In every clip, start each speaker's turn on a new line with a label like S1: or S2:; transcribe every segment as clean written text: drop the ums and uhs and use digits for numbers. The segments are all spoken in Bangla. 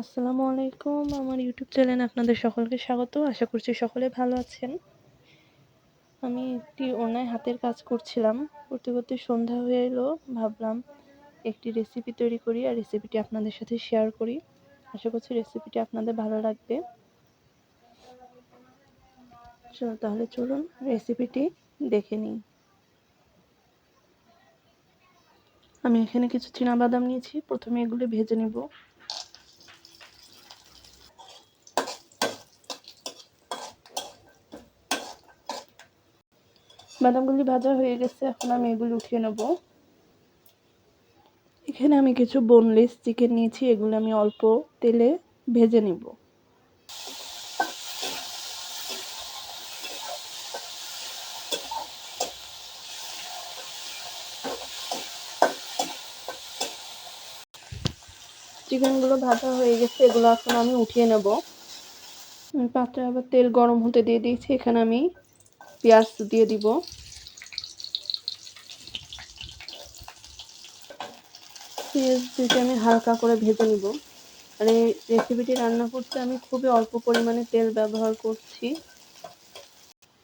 S1: আসসালামু আলাইকুম। আমার ইউটিউব চ্যানেলে আপনাদের সকলকে স্বাগত। আশা করছি সকলে ভালো আছেন। আমি একটি অনলাইন হাতের কাজ করছিলাম। করতে, করতে সন্ধ্যা হয়ে এলো। ভাবলাম একটি রেসিপি তৈরি করি আর রেসিপিটি আপনাদের সাথে শেয়ার করি। আশা করছি রেসিপিটি আপনাদের ভালো লাগবে। তাহলে চলুন রেসিপিটি দেখে নিই। আমি এখানে কিছু চীনাবাদাম নিয়েছি। প্রথমে এগুলো ভেজে নেব। বাদামগুলি ভাজা হয়ে গেছে, এখন আমি এগুলো উঠিয়ে নেব। এখানে আমি কিছু বোনলেস চিকেন নিয়েছি, এগুলো আমি অল্প তেলে ভেজে নেব। চিকেনগুলো ভাজা হয়ে গেছে, এগুলো এখন আমি উঠিয়ে নেব। পাত্রে আবার তেল গরম হতে দিয়ে দিয়েছি, এখানে আমি পেঁয়াজ দিয়ে দিব। পেঁয়াজ দিয়ে আমি হালকা করে ভেজে নিব। আর এই রেসিপিটি রান্না করতে আমি খুবই অল্প পরিমাণে তেল ব্যবহার করছি।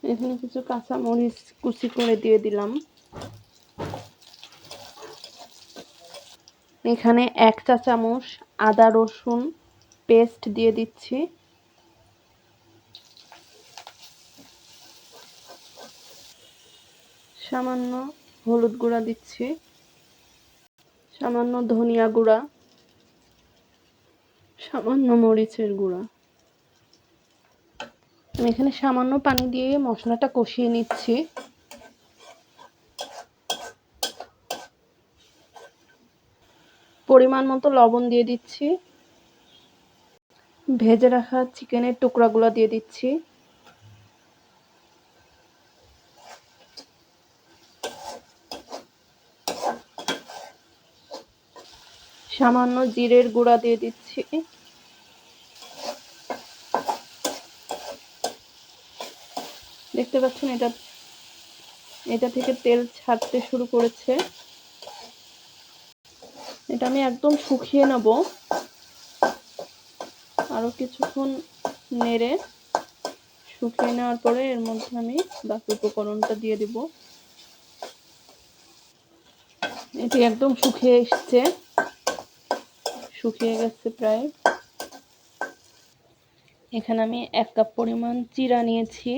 S1: এখানে কিছু কাঁচা মরিচ কুচি করে দিয়ে দিলাম। এখানে 1 চা চামচ আদা রসুন পেস্ট দিয়ে দিচ্ছি। সামান্য হলুদ গুঁড়া দিচ্ছি, সামান্য ধনিয়া গুঁড়া, সামান্য মরিচের গুঁড়া। আমি এখানে সামান্য পানি দিয়ে মশলাটা কষিয়ে নিচ্ছি। পরিমাণ মতো লবণ দিয়ে দিচ্ছি। ভেজে রাখা চিকেনের টুকরাগুলো দিয়ে দিচ্ছি। সামান্য জিরের গুঁড়া দিয়ে দিচ্ছি। দেখতে পাচ্ছেন এটা থেকে তেল ছাড়তে শুরু করেছে। এটা আমি একদম শুকিয়ে নেব। আরো কিছুক্ষণ নেড়ে শুকিয়ে নেওয়ার পরে এর মধ্যে আমি বাকি উপকরণটা দিয়ে দিব। এটি একদম শুকিয়ে এসছে, শুকিয়ে গেছে প্রায়। এখানে আমি 1 কাপ পরিমাণ চিড়া নিয়েছি।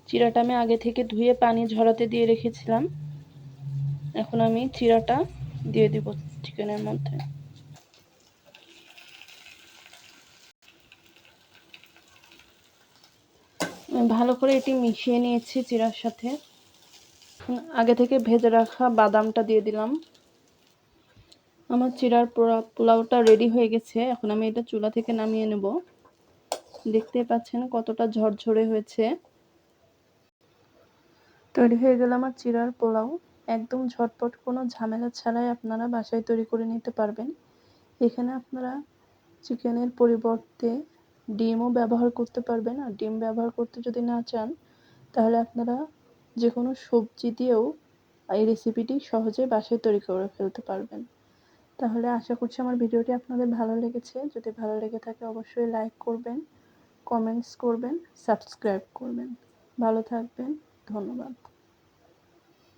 S1: চিড়াটা আমি আগে থেকে ধুয়ে পানি ঝরাতে দিয়ে রেখেছিলাম। এখন আমি চিড়াটা দিয়ে দিব চিকেনের মধ্যে। ভালো করে এটি মিশিয়ে নিয়েছি চিড়ার সাথে। আগে থেকে ভেজে রাখা বাদামটা দিয়ে দিলাম। আমার চিড়ার পোলাওটা রেডি হয়ে গেছে। এখন আমি এটা চুলা থেকে নামিয়ে নেব। দেখতে পাচ্ছেন কতটা ঝরঝরে হয়েছে। তৈরি হয়ে গেল আমার চিড়ার পোলাও। একদম ঝটপট, কোনো ঝামেলা ছাড়াই আপনারা বাসায় তৈরি করে নিতে পারবেন। এখানে আপনারা চিকেনের পরিবর্তে ডিমও ব্যবহার করতে পারবেন। আর ডিম ব্যবহার করতে যদি না চান, তাহলে আপনারা যে কোনো সবজি দিয়েও এই রেসিপিটি সহজে বাসায় তৈরি করে ফেলতে পারবেন। তাহলে আশা করছি আমার ভিডিওটি আপনাদের ভালো লেগেছে। যদি ভালো লেগে থাকে অবশ্যই লাইক করবেন, কমেন্টস করবেন, সাবস্ক্রাইব করবেন। ভালো থাকবেন। ধন্যবাদ।